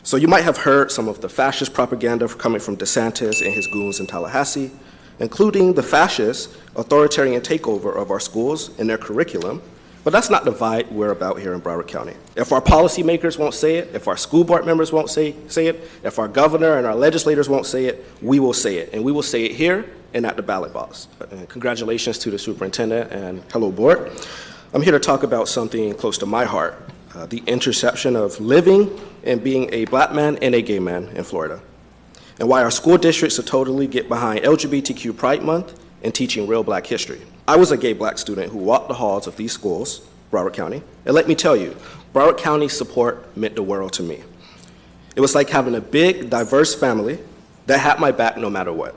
So you might have heard some of the fascist propaganda coming from DeSantis and his goons in Tallahassee, including the fascist authoritarian takeover of our schools and their curriculum, but that's not the vibe we're about here in Broward County. If our policymakers won't say it, if our school board members won't say it, if our governor and our legislators won't say it, we will say it, and we will say it here and at the ballot box. And congratulations to the superintendent and hello board. I'm here to talk about something close to my heart, the intersection of living and being a black man and a gay man in Florida, and why our school districts should totally get behind LGBTQ Pride Month and teaching real black history. I was a gay black student who walked the halls of these schools, Broward County, and let me tell you, Broward County's support meant the world to me. It was like having a big, diverse family that had my back no matter what.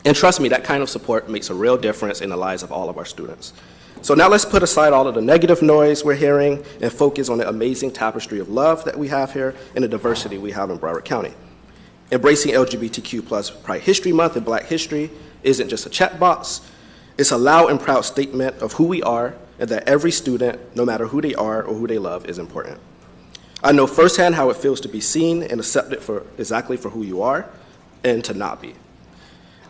And trust me, that kind of support makes a real difference in the lives of all of our students. So now let's put aside all of the negative noise we're hearing and focus on the amazing tapestry of love that we have here and the diversity we have in Broward County. Embracing LGBTQ plus Pride History Month and Black History isn't just a checkbox. It's a loud and proud statement of who we are and that every student, no matter who they are or who they love, is important. I know firsthand how it feels to be seen and accepted for exactly for who you are and to not be.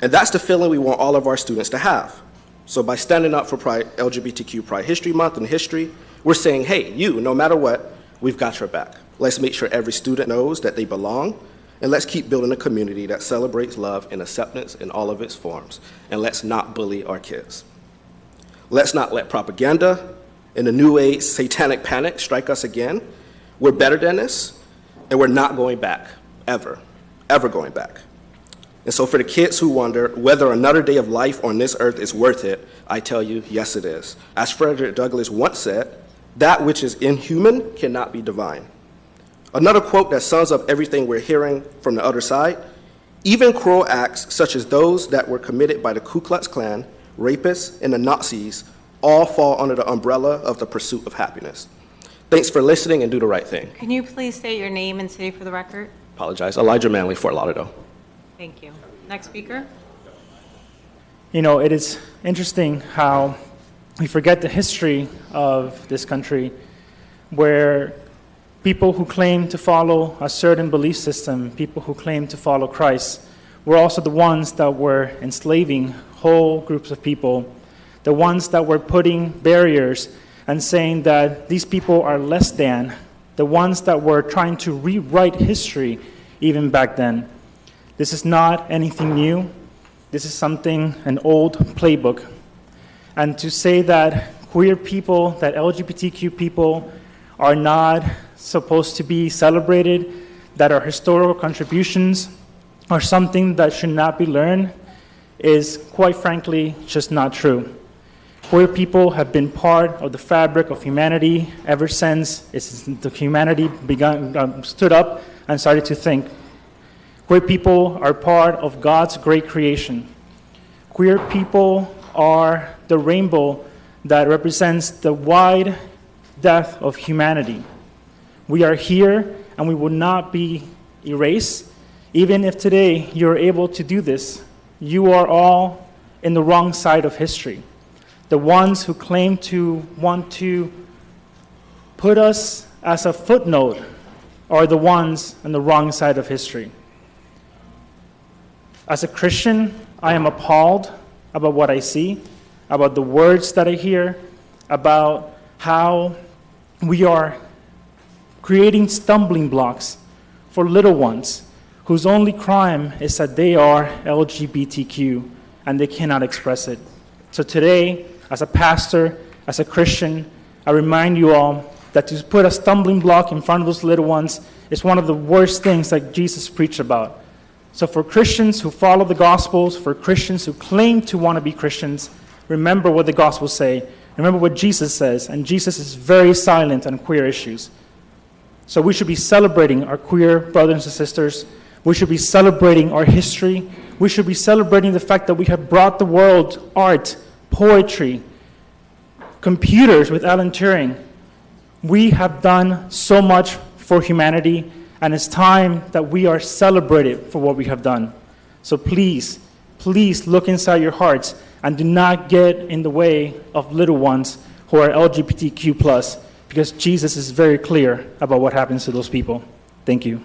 And that's the feeling we want all of our students to have. So by standing up for LGBTQ Pride History Month and history, we're saying, hey, you, no matter what, we've got your back. Let's make sure every student knows that they belong, and let's keep building a community that celebrates love and acceptance in all of its forms. And let's not bully our kids. Let's not let propaganda and the New Age satanic panic strike us again. We're better than this, and we're not going back, ever going back. And so for the kids who wonder whether another day of life on this earth is worth it, I tell you, yes, it is. As Frederick Douglass once said, that which is inhuman cannot be divine. Another quote that sums up everything we're hearing from the other side, even cruel acts such as those that were committed by the Ku Klux Klan, rapists, and the Nazis all fall under the umbrella of the pursuit of happiness. Thanks for listening and do the right thing. Can you please state your name and city for the record? Apologize. Elijah Manley, Fort Lauderdale. Thank you. Next speaker. You know, it is interesting how we forget the history of this country where people who claim to follow a certain belief system, people who claim to follow Christ, were also the ones that were enslaving whole groups of people, the ones that were putting barriers and saying that these people are less than, the ones that were trying to rewrite history even back then. This is not anything new. This is something, an old playbook. And to say that queer people, that LGBTQ people are not supposed to be celebrated, that our historical contributions are something that should not be learned, is quite frankly just not true. Queer people have been part of the fabric of humanity ever since the humanity stood up and started to think. Queer people are part of God's great creation. Queer people are the rainbow that represents the wide depth of humanity. We are here and we will not be erased. Even if today you're able to do this, you are all in the wrong side of history. The ones who claim to want to put us as a footnote are the ones on the wrong side of history. As a Christian, I am appalled about what I see, about the words that I hear, about how we are creating stumbling blocks for little ones whose only crime is that they are LGBTQ and they cannot express it. So today, as a pastor, as a Christian, I remind you all that to put a stumbling block in front of those little ones is one of the worst things that Jesus preached about. So for Christians who follow the Gospels, for Christians who claim to want to be Christians, remember what the Gospels say. Remember what Jesus says, and Jesus is very silent on queer issues. So we should be celebrating our queer brothers and sisters. We should be celebrating our history. We should be celebrating the fact that we have brought the world art, poetry, computers with Alan Turing. We have done so much for humanity, and it's time that we are celebrated for what we have done. So please, please look inside your hearts and do not get in the way of little ones who are LGBTQ+, because Jesus is very clear about what happens to those people. Thank you.